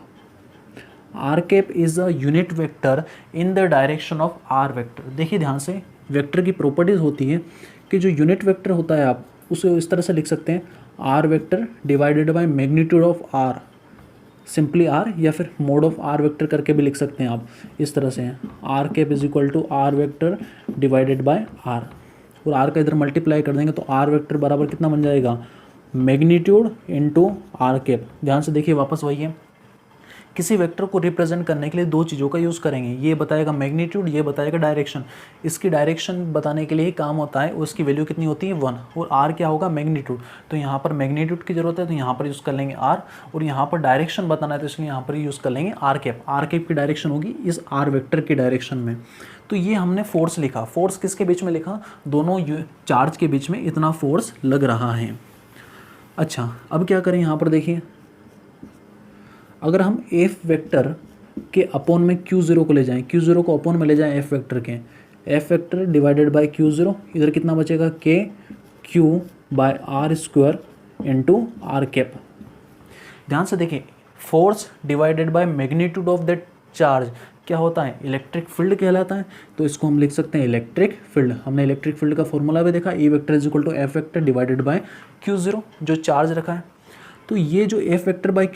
R cap is a unit vector in the direction of r vector. देखिए ध्यान से, वेक्टर की प्रॉपर्टीज होती है कि जो यूनिट वेक्टर होता है आप उसे इस तरह से लिख सकते हैं, r vector divided by magnitude of r, simply r, या फिर मोड ऑफ आर वेक्टर करके भी लिख सकते हैं आप इस तरह से, r cap is equal to r vector divided by r. और आर का इधर मल्टीप्लाई कर देंगे तो आर वेक्टर बराबर कितना बन जाएगा, मैग्नीट्यूड इनटू आर कैप। ध्यान से देखिए वापस वही है, किसी वेक्टर को रिप्रेजेंट करने के लिए दो चीज़ों का यूज़ करेंगे, ये बताएगा मैग्नीट्यूड, ये बताएगा डायरेक्शन। इसकी डायरेक्शन बताने के लिए ही काम होता है, उसकी वैल्यू कितनी होती है 1, और आर क्या होगा मैग्नीट्यूड, तो यहाँ पर मैग्नीट्यूड की जरूरत है तो यहाँ पर यूज़ कर लेंगे आर, और यहाँ पर डायरेक्शन बताना है तो इसलिए यहाँ पर यूज़ कर लेंगे आर कैप। आर कैप की डायरेक्शन होगी इस आर वेक्टर की डायरेक्शन में। तो ये हमने फोर्स लिखा, फोर्स किसके बीच में लिखा, दोनों चार्ज के बीच में इतना फोर्स लग रहा है। अच्छा अब क्या करें, यहाँ पर देखिए अगर हम एफ वेक्टर के अपॉन में Q0 को ले जाएं, Q0 को अपॉन में ले जाएं एफ वेक्टर के, F vector divided by Q0, इधर कितना बचेगा K Q bye are square into are cap. ध्यान से देखिए, force divided by magnitude of that charge क्या होता है, इलेक्ट्रिक फील्ड कहलाता है। तो इसको हम लिख सकते हैं इलेक्ट्रिक फील्ड। हमने इलेक्ट्रिक फील्ड का फॉर्मूला भी देखा, E vector is equal to F vector divided by Q0 जो चार्ज रखा है। तो ये जो एफ वेक्टर बाय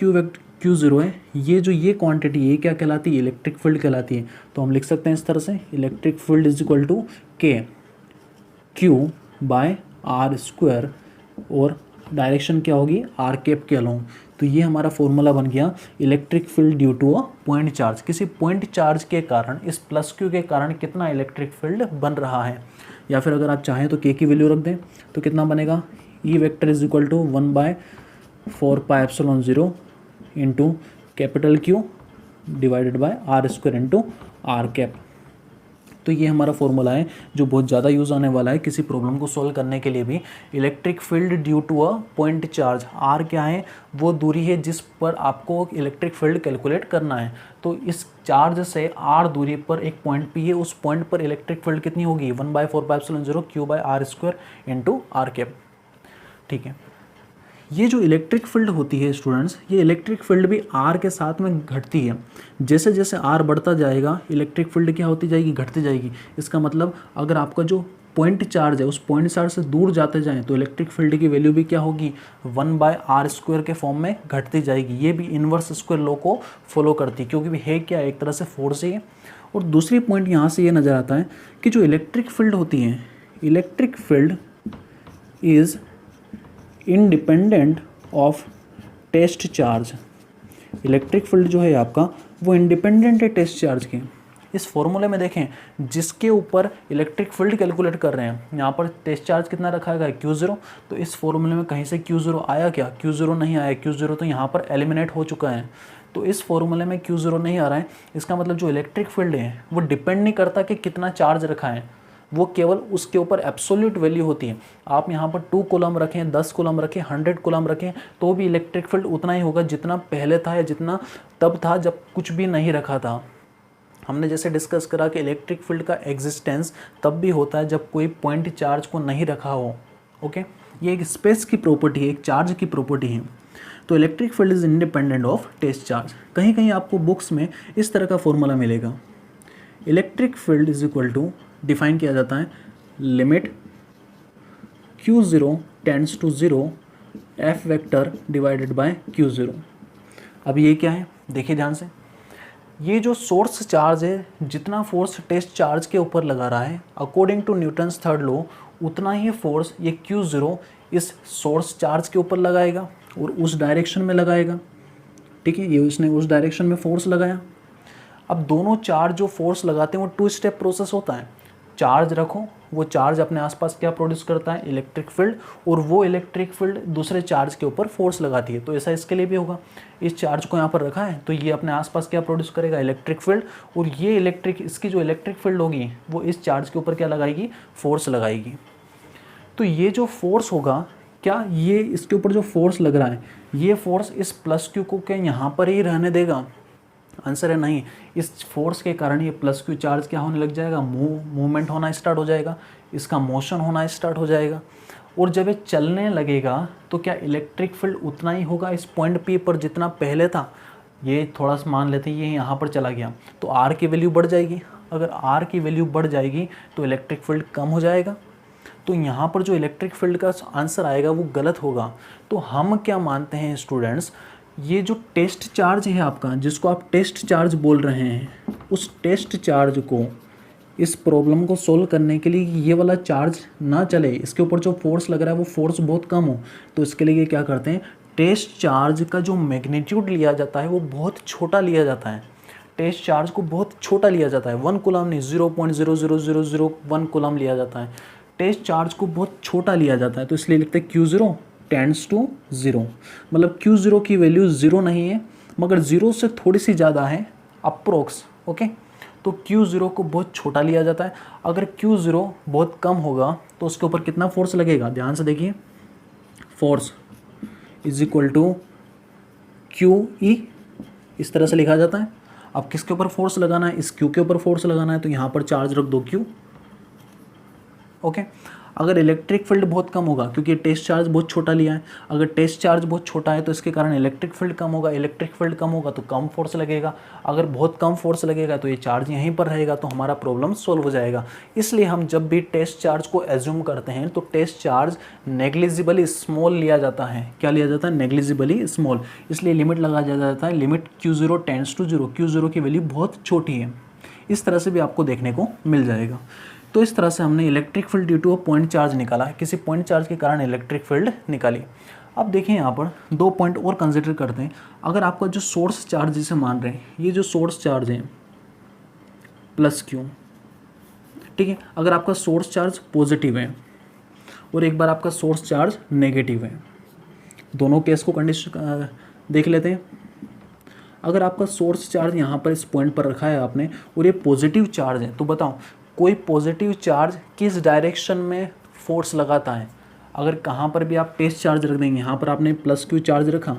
Q0 है, ये जो ये क्वांटिटी ये क्या कहलाती है, इलेक्ट्रिक फील्ड कहलाती है। तो हम लिख सकते हैं इस तरह से, electric field is equal to K Q bye are square, और डायरेक्शन क्या होगी आर कैप के अलोंग। तो ये हमारा फॉर्मूला बन गया electric field due to a point charge. किसी पॉइंट चार्ज के कारण, इस प्लस क्यू के कारण कितना इलेक्ट्रिक फील्ड बन रहा है। या फिर अगर आप चाहें तो के की वैल्यू रख दें तो कितना बनेगा, E vector is equal to 1/4πε0 into capital Q divided by are square into are cap. तो ये हमारा फॉर्मूला है जो बहुत ज़्यादा यूज़ आने वाला है किसी प्रॉब्लम को सॉल्व करने के लिए भी। Electric field due to a point charge, r क्या है, वो दूरी है जिस पर आपको इलेक्ट्रिक फील्ड कैलकुलेट करना है। तो इस चार्ज से आर दूरी पर एक पॉइंट पी है, उस पॉइंट पर इलेक्ट्रिक फील्ड कितनी होगी 1/4πε0 Q bye are square into are cap. ठीक है, ये जो इलेक्ट्रिक फील्ड होती है स्टूडेंट्स, ये इलेक्ट्रिक फील्ड भी आर के साथ में घटती है। जैसे जैसे आर बढ़ता जाएगा इलेक्ट्रिक फील्ड क्या होती जाएगी, घटती जाएगी। इसका मतलब अगर आपका जो पॉइंट चार्ज है उस पॉइंट चार्ज से दूर जाते जाएं तो इलेक्ट्रिक फील्ड की वैल्यू भी क्या होगी 1/r² के फॉर्म में घटती जाएगी। ये भी इनवर्स स्क्वायर लॉ को फॉलो करती है, क्योंकि है क्या एक तरह से फोर्स ही है। और दूसरी पॉइंट यहाँ से ये नज़र आता है कि जो इलेक्ट्रिक फील्ड होती है, electric field is independent of test charge. Electric field जो है आपका वो इंडिपेंडेंट है टेस्ट चार्ज के। इस फॉर्मूले में देखें जिसके ऊपर इलेक्ट्रिक फील्ड कैलकुलेट कर रहे हैं, यहाँ पर टेस्ट चार्ज कितना रखा गया है Q0। तो इस फॉर्मूले में कहीं से Q0 आया क्या, Q0 नहीं आया। Q0 तो यहाँ पर एलिमिनेट हो चुका है। तो इस फॉर्मूले में Q0 नहीं आ रहा है। इसका मतलब जो इलेक्ट्रिक फील्ड है वो डिपेंड नहीं करता कि कितना चार्ज रखा है, वो केवल उसके ऊपर एब्सोल्यूट वैल्यू होती है। आप यहाँ पर 2 कूलम रखें, 10 कूलम रखें, 100 कूलम रखें तो भी इलेक्ट्रिक फील्ड उतना ही होगा जितना पहले था या जितना तब था जब कुछ भी नहीं रखा था। हमने जैसे डिस्कस करा कि इलेक्ट्रिक फील्ड का एग्जिस्टेंस तब भी होता है जब कोई पॉइंट चार्ज को नहीं रखा हो। ओके, ये एक स्पेस की प्रॉपर्टी है, एक चार्ज की प्रॉपर्टी है। तो electric field is independent of test charge. कहीं कहीं आपको बुक्स में इस तरह का फॉर्मूला मिलेगा, electric field is equal to, define किया जाता है limit Q0 tends to 0 F vector divided by Q0। अब ये क्या है देखिए ध्यान से, ये जो सोर्स चार्ज है जितना फोर्स टेस्ट चार्ज के ऊपर लगा रहा है according to newton's third law, उतना ही फोर्स ये Q0 इस सोर्स चार्ज के ऊपर लगाएगा और उस डायरेक्शन में लगाएगा। ठीक है, ये उसने उस डायरेक्शन में फोर्स लगाया। अब दोनों चार्ज जो फोर्स लगाते हैं वो 2 स्टेप प्रोसेस होता है। चार्ज रखो, वो चार्ज अपने आसपास क्या प्रोड्यूस करता है, इलेक्ट्रिक फील्ड, और वो इलेक्ट्रिक फील्ड दूसरे चार्ज के ऊपर फोर्स लगाती है। तो ऐसा इसके लिए भी होगा, इस चार्ज को यहाँ पर रखा है तो ये अपने आसपास क्या प्रोड्यूस करेगा, इलेक्ट्रिक फील्ड, और ये इसकी जो इलेक्ट्रिक फील्ड होगी वो इस चार्ज के ऊपर क्या लगाएगी, फोर्स लगाएगी। तो ये जो फोर्स होगा, क्या ये इसके ऊपर जो फोर्स लग रहा है ये फोर्स इस प्लस क्यू को क्या यहाँ पर ही रहने देगा, आंसर है नहीं। इस फोर्स के कारण ये प्लस क्यू चार्ज क्या होने लग जाएगा, मूवमेंट होना स्टार्ट हो जाएगा, इसका मोशन होना स्टार्ट हो जाएगा। और जब ये चलने लगेगा तो क्या इलेक्ट्रिक फील्ड उतना ही होगा इस पॉइंट P पर जितना पहले था। ये थोड़ा सा मान लेते हैं ये यहाँ पर चला गया तो R की वैल्यू बढ़ जाएगी। अगर R की वैल्यू बढ़ जाएगी तो इलेक्ट्रिक फील्ड कम हो जाएगा। तो यहाँ पर जो इलेक्ट्रिक फील्ड का आंसर आएगा वो गलत होगा। तो हम क्या मानते हैं स्टूडेंट्स, ये जो टेस्ट चार्ज है आपका, जिसको आप टेस्ट चार्ज बोल रहे हैं, उस टेस्ट चार्ज को इस प्रॉब्लम को सोल्व करने के लिए ये वाला चार्ज ना चले, इसके ऊपर जो फोर्स लग रहा है वो फोर्स बहुत कम हो, तो इसके लिए क्या करते हैं, टेस्ट चार्ज का जो मैग्नीट्यूड लिया जाता है वो बहुत छोटा लिया जाता है। टेस्ट चार्ज को बहुत छोटा लिया जाता है, 1 कूलम नहीं, 0.00001 कूलम लिया जाता है। टेस्ट चार्ज को बहुत छोटा लिया जाता है, तो इसलिए लिखते हैं Q0 टेंड्स टू 0। मतलब Q0 की वैल्यू 0 नहीं है, मगर 0 से थोड़ी सी ज़्यादा है, अप्रोक्स। ओके, तो Q0 को बहुत छोटा लिया जाता है। अगर Q0 बहुत कम होगा तो उसके ऊपर कितना फोर्स लगेगा, ध्यान से देखिए, force is equal to QE, इस तरह से लिखा जाता है। अब किसके ऊपर फोर्स लगाना है, इस Q के ऊपर फोर्स लगाना है, तो यहाँ पर चार्ज रख दो Q। ओके, अगर इलेक्ट्रिक फील्ड बहुत कम होगा, क्योंकि टेस्ट चार्ज बहुत छोटा लिया है, अगर टेस्ट चार्ज बहुत छोटा है तो इसके कारण इलेक्ट्रिक फील्ड कम होगा, इलेक्ट्रिक फील्ड कम होगा तो कम फोर्स लगेगा। अगर बहुत कम फोर्स लगेगा तो ये चार्ज यहीं पर रहेगा, तो हमारा प्रॉब्लम सॉल्व हो जाएगा। इसलिए हम जब भी टेस्ट चार्ज को एज्यूम करते हैं तो टेस्ट चार्ज नेग्लिजिबली स्मॉल लिया जाता है। क्या लिया जाता है, नेग्लिजिबली स्मॉल। इसलिए लिमिट लगा जाता है, limit Q0 tends to 0, Q0 की वैल्यू बहुत छोटी है। इस तरह से भी आपको देखने को मिल जाएगा। तो इस तरह से हमने electric field due to a point charge निकाला, किसी पॉइंट चार्ज के कारण इलेक्ट्रिक फील्ड निकाली। अब देखिए यहाँ पर 2 पॉइंट और कंसिडर करते हैं। अगर आपका जो सोर्स चार्ज जिसे मान रहे हैं, ये जो सोर्स चार्ज है +Q, ठीक है, अगर आपका सोर्स चार्ज पॉजिटिव है और एक बार आपका सोर्स चार्ज नेगेटिव है, दोनों केस को कंडीशन देख लेते हैं। अगर आपका सोर्स चार्ज यहाँ पर इस पॉइंट पर रखा है आपने और ये पॉजिटिव चार्ज है, तो बताओ कोई पॉजिटिव चार्ज किस डायरेक्शन में फोर्स लगाता है। अगर कहाँ पर भी आप टेस्ट चार्ज रख देंगे, यहाँ पर आपने +Q चार्ज रखा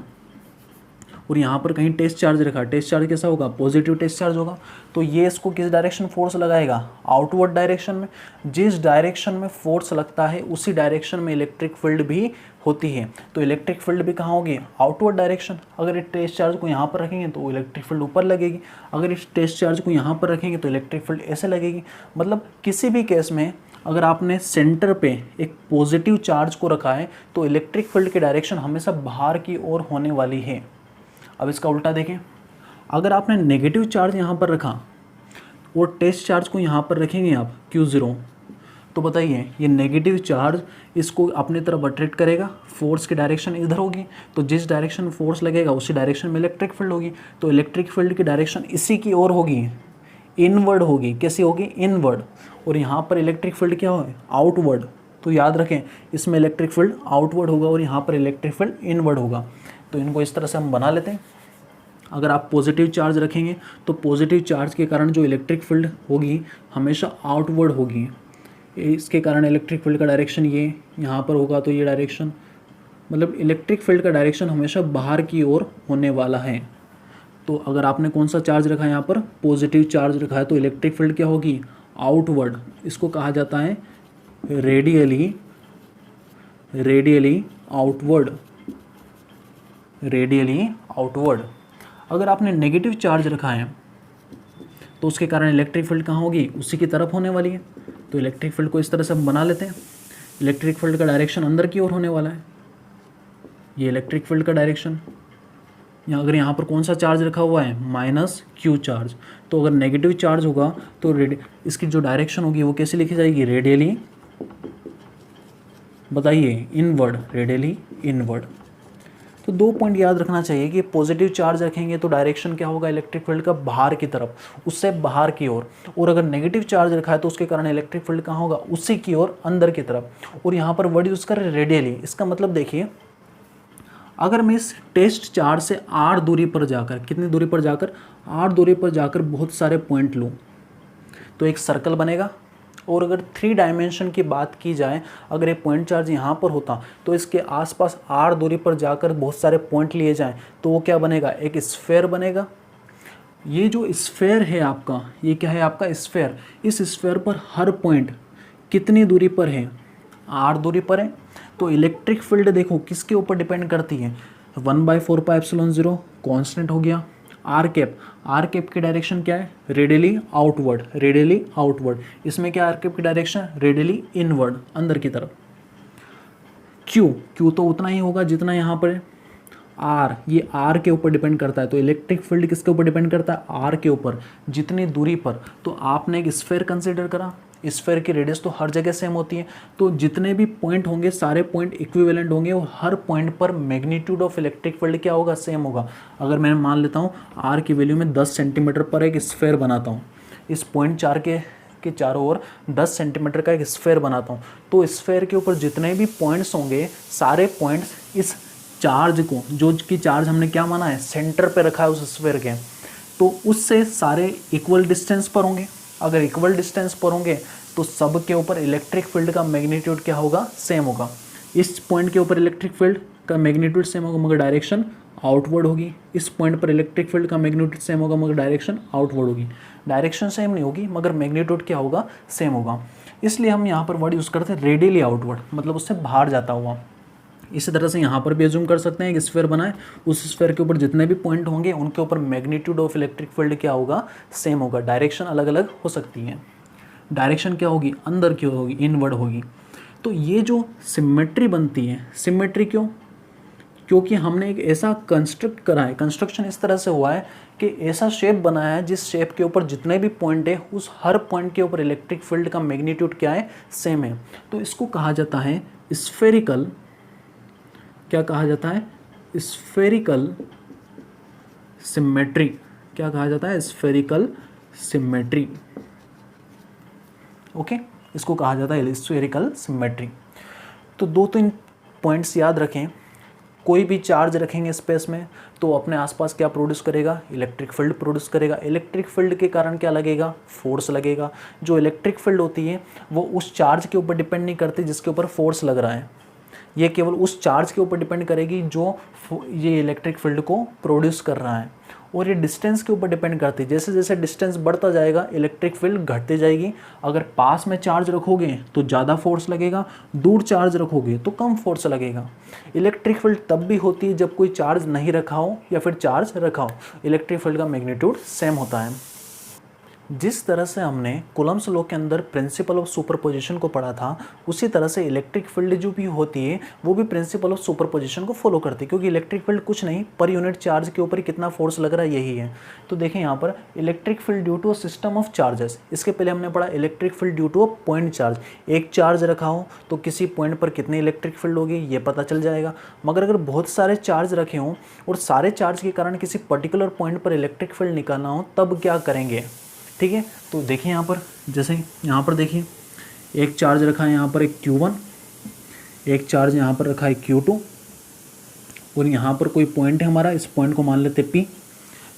और यहाँ पर कहीं टेस्ट चार्ज रखा, टेस्ट चार्ज कैसा होगा, पॉजिटिव टेस्ट चार्ज होगा, तो ये इसको किस डायरेक्शन फोर्स लगाएगा, आउटवर्ड डायरेक्शन में। जिस डायरेक्शन में फोर्स लगता है उसी डायरेक्शन में इलेक्ट्रिक फील्ड भी होती है, तो इलेक्ट्रिक फील्ड भी कहाँ होगी, आउटवर्ड डायरेक्शन। अगर इस टेस्ट चार्ज को यहाँ पर रखेंगे तो इलेक्ट्रिक फील्ड ऊपर लगेगी, अगर इस टेस्ट चार्ज को यहाँ पर रखेंगे तो इलेक्ट्रिक फील्ड ऐसे लगेगी। मतलब किसी भी केस में अगर आपने सेंटर पे एक पॉजिटिव चार्ज को रखा है तो इलेक्ट्रिक फील्ड की डायरेक्शन हमेशा बाहर की ओर होने वाली है। अब इसका उल्टा देखें, अगर आपने नेगेटिव चार्ज यहाँ पर रखा और टेस्ट चार्ज को यहाँ पर रखेंगे आप Q0, तो बताइए ये नेगेटिव चार्ज इसको अपनी तरफ अट्रैक्ट करेगा, फोर्स की डायरेक्शन इधर होगी, तो जिस डायरेक्शन में फोर्स लगेगा उसी डायरेक्शन में इलेक्ट्रिक फील्ड होगी, तो इलेक्ट्रिक फील्ड की डायरेक्शन इसी की ओर होगी, इनवर्ड होगी। कैसी होगी, इनवर्ड। और यहाँ पर इलेक्ट्रिक फील्ड क्या हो, आउटवर्ड। तो याद रखें, इसमें इलेक्ट्रिक फील्ड आउटवर्ड होगा और यहाँ पर इलेक्ट्रिक फील्ड इनवर्ड होगा। तो इनको इस तरह से हम बना लेते हैं। अगर आप पॉजिटिव चार्ज रखेंगे तो पॉजिटिव चार्ज के कारण जो इलेक्ट्रिक फील्ड होगी हमेशा आउटवर्ड होगी। इसके कारण इलेक्ट्रिक फील्ड का डायरेक्शन ये यहाँ पर होगा, तो ये डायरेक्शन, मतलब इलेक्ट्रिक फील्ड का डायरेक्शन हमेशा बाहर की ओर होने वाला है। तो अगर आपने कौन सा चार्ज रखा है, यहाँ पर पॉजिटिव चार्ज रखा है, तो इलेक्ट्रिक फील्ड क्या होगी, आउटवर्ड। इसको कहा जाता है रेडियली आउटवर्ड, रेडियली आउटवर्ड। अगर आपने नेगेटिव चार्ज रखा है तो उसके कारण इलेक्ट्रिक फील्ड कहाँ होगी, उसी की तरफ होने वाली है। तो इलेक्ट्रिक फील्ड को इस तरह से हम बना लेते हैं। इलेक्ट्रिक फील्ड का डायरेक्शन अंदर की ओर होने वाला है, ये इलेक्ट्रिक फील्ड का डायरेक्शन। अगर यहाँ पर कौन सा चार्ज रखा हुआ है, -Q चार्ज, तो अगर नेगेटिव चार्ज होगा तो इसकी जो डायरेक्शन होगी वो कैसे लिखी जाएगी, रेडियली, बताइए, इनवर्ड, रेडियली इनवर्ड। तो 2 पॉइंट याद रखना चाहिए कि पॉजिटिव चार्ज रखेंगे तो डायरेक्शन क्या होगा इलेक्ट्रिक फील्ड का, बाहर की तरफ, उससे बाहर की ओर। और अगर नेगेटिव चार्ज रखा है तो उसके कारण इलेक्ट्रिक फील्ड कहाँ होगा, उसी की ओर, अंदर की तरफ। और यहाँ पर वर्ड यूज़ कर रेडियली, इसका मतलब देखिए, अगर मैं इस टेस्ट चार्ज से r दूरी पर जाकर, कितनी दूरी पर जाकर, r दूरी पर जाकर बहुत सारे पॉइंट लूँ तो एक सर्कल बनेगा। और अगर 3 डायमेंशन की बात की जाए, अगर एक पॉइंट चार्ज यहाँ पर होता तो इसके आसपास r दूरी पर जाकर बहुत सारे पॉइंट लिए जाएं तो वो क्या बनेगा, एक स्फेयर बनेगा। ये जो स्फेयर है आपका, ये क्या है आपका स्फेयर। इस स्फेयर पर हर पॉइंट कितनी दूरी पर है, r दूरी पर है। तो इलेक्ट्रिक फील्ड देखो किसके ऊपर डिपेंड करती है, 1/4πε0 कांस्टेंट हो गया। आर कैप की डायरेक्शन क्या है, रेडियली आउटवर्ड, रेडियली आउटवर्ड। इसमें क्या आर कैप की डायरेक्शन, रेडियली इनवर्ड, अंदर की तरफ। क्यू तो उतना ही होगा जितना यहाँ पर है। आर, ये आर के ऊपर डिपेंड करता है। तो इलेक्ट्रिक फील्ड किसके ऊपर डिपेंड करता है, आर के ऊपर, जितनी दूरी पर। तो आपने एक स्फेयर कंसिडर करा, स्फेयर की रेडियस तो हर जगह सेम होती है, तो जितने भी पॉइंट होंगे सारे पॉइंट इक्विवेलेंट होंगे और हर पॉइंट पर मैग्नीट्यूड ऑफ इलेक्ट्रिक फील्ड क्या होगा, सेम होगा। अगर मैं मान लेता हूँ आर की वैल्यू में 10 सेंटीमीटर पर एक स्फेयर बनाता हूँ, इस पॉइंट चार के चारों ओर 10 सेंटीमीटर का एक स्फेयर बनाता हूँ, तो स्फेयर के ऊपर जितने भी पॉइंट्स होंगे सारे पॉइंट इस चार्ज को, जो कि चार्ज हमने क्या माना है, सेंटर पे रखा है उस स्फेयर के, तो उससे सारे इक्वल डिस्टेंस पर होंगे। अगर इक्वल डिस्टेंस पर होंगे तो सब के ऊपर इलेक्ट्रिक फील्ड का मैग्नीट्यूड क्या होगा, सेम होगा। इस पॉइंट के ऊपर इलेक्ट्रिक फील्ड का मैग्नीट्यूड सेम होगा मगर डायरेक्शन आउटवर्ड होगी। इस पॉइंट पर इलेक्ट्रिक फील्ड का मैग्नीट्यूड सेम होगा मगर डायरेक्शन आउटवर्ड होगी। डायरेक्शन सेम नहीं होगी मगर मैग्नीट्यूड क्या होगा, सेम होगा। इसलिए हम यहाँ पर वर्ड यूज़ करते हैं रेडियली आउटवर्ड, मतलब उससे बाहर जाता हुआ। इसी तरह से यहाँ पर भी एज्यूम कर सकते हैं एक स्फेयर बनाए, उस स्फेयर के ऊपर जितने भी पॉइंट होंगे उनके ऊपर मैग्नीट्यूड ऑफ इलेक्ट्रिक फील्ड क्या होगा, सेम होगा। डायरेक्शन अलग अलग हो सकती है, डायरेक्शन क्या होगी, अंदर की होगी, इनवर्ड होगी। तो ये जो सिमेट्री बनती है, सिमेट्री क्यों, क्योंकि हमने एक ऐसा कंस्ट्रक्ट करा है, कंस्ट्रक्शन इस तरह से हुआ है कि ऐसा शेप बनाया है जिस शेप के ऊपर जितने भी पॉइंट है उस हर पॉइंट के ऊपर इलेक्ट्रिक फील्ड का मैग्नीट्यूड क्या है, सेम है। तो इसको कहा जाता है स्फेरिकल, क्या कहा जाता है, स्फेरिकल सिमेट्री। क्या कहा जाता है, स्फेरिकल सिमेट्री। ओके, इसको कहा जाता है स्फेरिकल सिमेट्री। तो दो तीन पॉइंट्स याद रखें, कोई भी चार्ज रखेंगे स्पेस में तो अपने आसपास क्या प्रोड्यूस करेगा, इलेक्ट्रिक फील्ड प्रोड्यूस करेगा। इलेक्ट्रिक फील्ड के कारण क्या लगेगा, फोर्स लगेगा। जो इलेक्ट्रिक फील्ड होती है वो उस चार्ज के ऊपर डिपेंड नहीं करती जिसके ऊपर फोर्स लग रहा है, ये केवल उस चार्ज के ऊपर डिपेंड करेगी जो ये इलेक्ट्रिक फील्ड को प्रोड्यूस कर रहा है। और ये डिस्टेंस के ऊपर डिपेंड करती है, जैसे जैसे डिस्टेंस बढ़ता जाएगा इलेक्ट्रिक फील्ड घटती जाएगी। अगर पास में चार्ज रखोगे तो ज़्यादा फोर्स लगेगा, दूर चार्ज रखोगे तो कम फोर्स लगेगा। इलेक्ट्रिक फील्ड तब भी होती है जब कोई चार्ज नहीं रखा हो या फिर चार्ज रखा हो, इलेक्ट्रिक फील्ड का मैग्नीट्यूड सेम होता है। जिस तरह से हमने कूलम्ब्स लॉ के अंदर प्रिंसिपल ऑफ सुपरपोजिशन को पढ़ा था, उसी तरह से इलेक्ट्रिक फील्ड जो भी होती है वो भी प्रिंसिपल ऑफ सुपरपोजिशन को फॉलो करती है, क्योंकि इलेक्ट्रिक फील्ड कुछ नहीं, पर यूनिट चार्ज के ऊपर कितना फोर्स लग रहा है यही है। तो देखें यहाँ पर electric field due to a system of charges, इसके पहले हमने पढ़ा electric field due to a point charge. एक चार्ज रखा हो तो किसी पॉइंट पर कितनी इलेक्ट्रिक फील्ड होगी ये पता चल जाएगा। मगर अगर बहुत सारे चार्ज रखे हों और सारे चार्ज के कारण किसी पर्टिकुलर पॉइंट पर इलेक्ट्रिक फील्ड निकालना हो तब क्या करेंगे, ठीक है। तो देखिए यहाँ पर, जैसे यहाँ पर देखिए एक चार्ज रखा है यहाँ पर एक Q1, एक चार्ज यहाँ पर रखा है Q2 और यहाँ पर कोई पॉइंट है हमारा, इस पॉइंट को मान लेते P।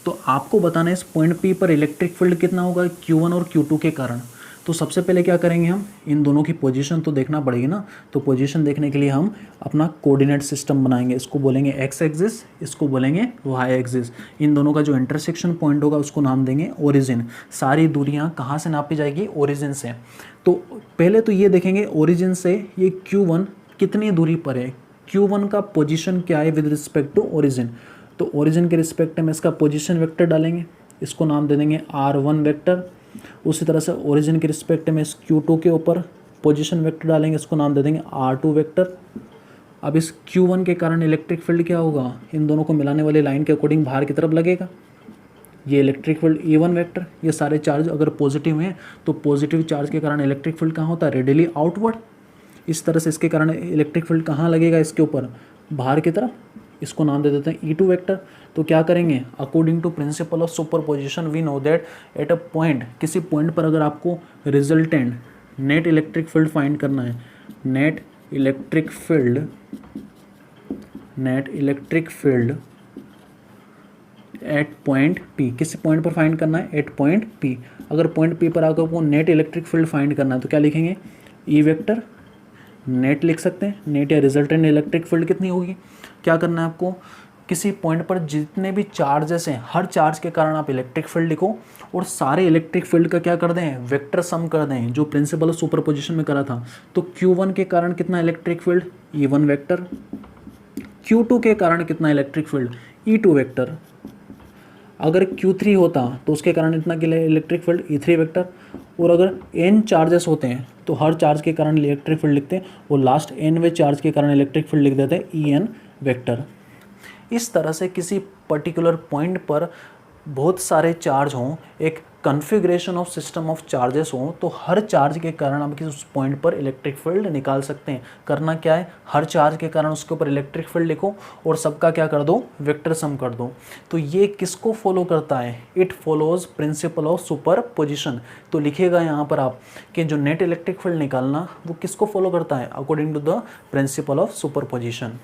तो आपको बताना है इस पॉइंट P पर इलेक्ट्रिक फील्ड कितना होगा Q1 और Q2 के कारण। तो सबसे पहले क्या करेंगे, हम इन दोनों की पोजीशन तो देखना पड़ेगी ना। तो पोजीशन देखने के लिए हम अपना कोऑर्डिनेट सिस्टम बनाएंगे, इसको बोलेंगे एक्स एक्सिस, इसको बोलेंगे वाई एक्सिस। इन दोनों का जो इंटरसेक्शन पॉइंट होगा उसको नाम देंगे ओरिजिन। सारी दूरियां कहाँ से नापी जाएगी, ओरिजिन से। तो पहले तो ये देखेंगे ओरिजिन से ये Q1 कितनी दूरी पर है, Q1 का पोजीशन क्या है विद रिस्पेक्ट टू ओरिजिन। तो ओरिजिन के रिस्पेक्ट में इसका पोजीशन वेक्टर डालेंगे, इसको नाम दे देंगे R1 वेक्टर। उसी तरह से ओरिजिन के रिस्पेक्ट में इस Q2 के ऊपर पोजीशन वेक्टर डालेंगे, इसको नाम दे देंगे R2 वेक्टर। अब इस Q1 के कारण इलेक्ट्रिक फील्ड क्या होगा, इन दोनों को मिलाने वाली लाइन के अकॉर्डिंग बाहर की तरफ लगेगा, ये इलेक्ट्रिक फील्ड E1 वेक्टर। ये सारे चार्ज अगर पॉजिटिव हैं तो पॉजिटिव चार्ज के कारण इलेक्ट्रिक फील्ड कहाँ होता है, रेडियली आउटवर्ड। इस तरह से इसके कारण इलेक्ट्रिक फील्ड कहाँ लगेगा, इसके ऊपर बाहर की तरफ, इसको नाम दे देते हैं E2 वेक्टर। तो क्या करेंगे, according to principle of superposition we know that at a point, किसी पॉइंट पर अगर आपको resultant net electric field find करना है, net electric field at point P, किसी पॉइंट पर फाइंड करना है एट पॉइंट P। अगर पॉइंट P पर आकर आपको नेट इलेक्ट्रिक फील्ड फाइंड करना है तो क्या लिखेंगे, E वेक्टर नेट लिख सकते हैं, नेट या रिजल्टेंट इलेक्ट्रिक फील्ड कितनी होगी। क्या करना है आपको, किसी पॉइंट पर जितने भी चार्जेस हैं हर चार्ज के कारण आप इलेक्ट्रिक फील्ड लिखो और सारे इलेक्ट्रिक फील्ड का क्या कर दें, वेक्टर सम कर दें, जो प्रिंसिपल ऑफ सुपरपोजिशन में करा था। तो Q1 के कारण कितना electric field, E1 vector. Q2 के कारण कितना इलेक्ट्रिक फील्ड, E2 वेक्टर। अगर Q3 होता तो उसके कारण इतना इलेक्ट्रिक फील्ड, E3 वेक्टर। और अगर n चार्जेस होते हैं तो हर चार्ज के कारण इलेक्ट्रिक फील्ड लिखते हैं और लास्ट nवें चार्ज के कारण इलेक्ट्रिक फील्ड लिख देते हैं En वेक्टर। इस तरह से किसी पर्टिकुलर पॉइंट पर बहुत सारे चार्ज हों, एक configuration of system of charges हो तो हर चार्ज के कारण हम किसी उस पॉइंट पर इलेक्ट्रिक फील्ड निकाल सकते हैं। करना क्या है, हर चार्ज के कारण उसके ऊपर इलेक्ट्रिक फील्ड लिखो और सबका क्या कर दो, वेक्टर सम कर दो। तो ये किसको फॉलो करता है, it follows principal of superposition. तो लिखेगा यहाँ पर आप कि जो नेट इलेक्ट्रिक फील्ड निकालना वो किसको फॉलो करता है, according to the principle of superposition.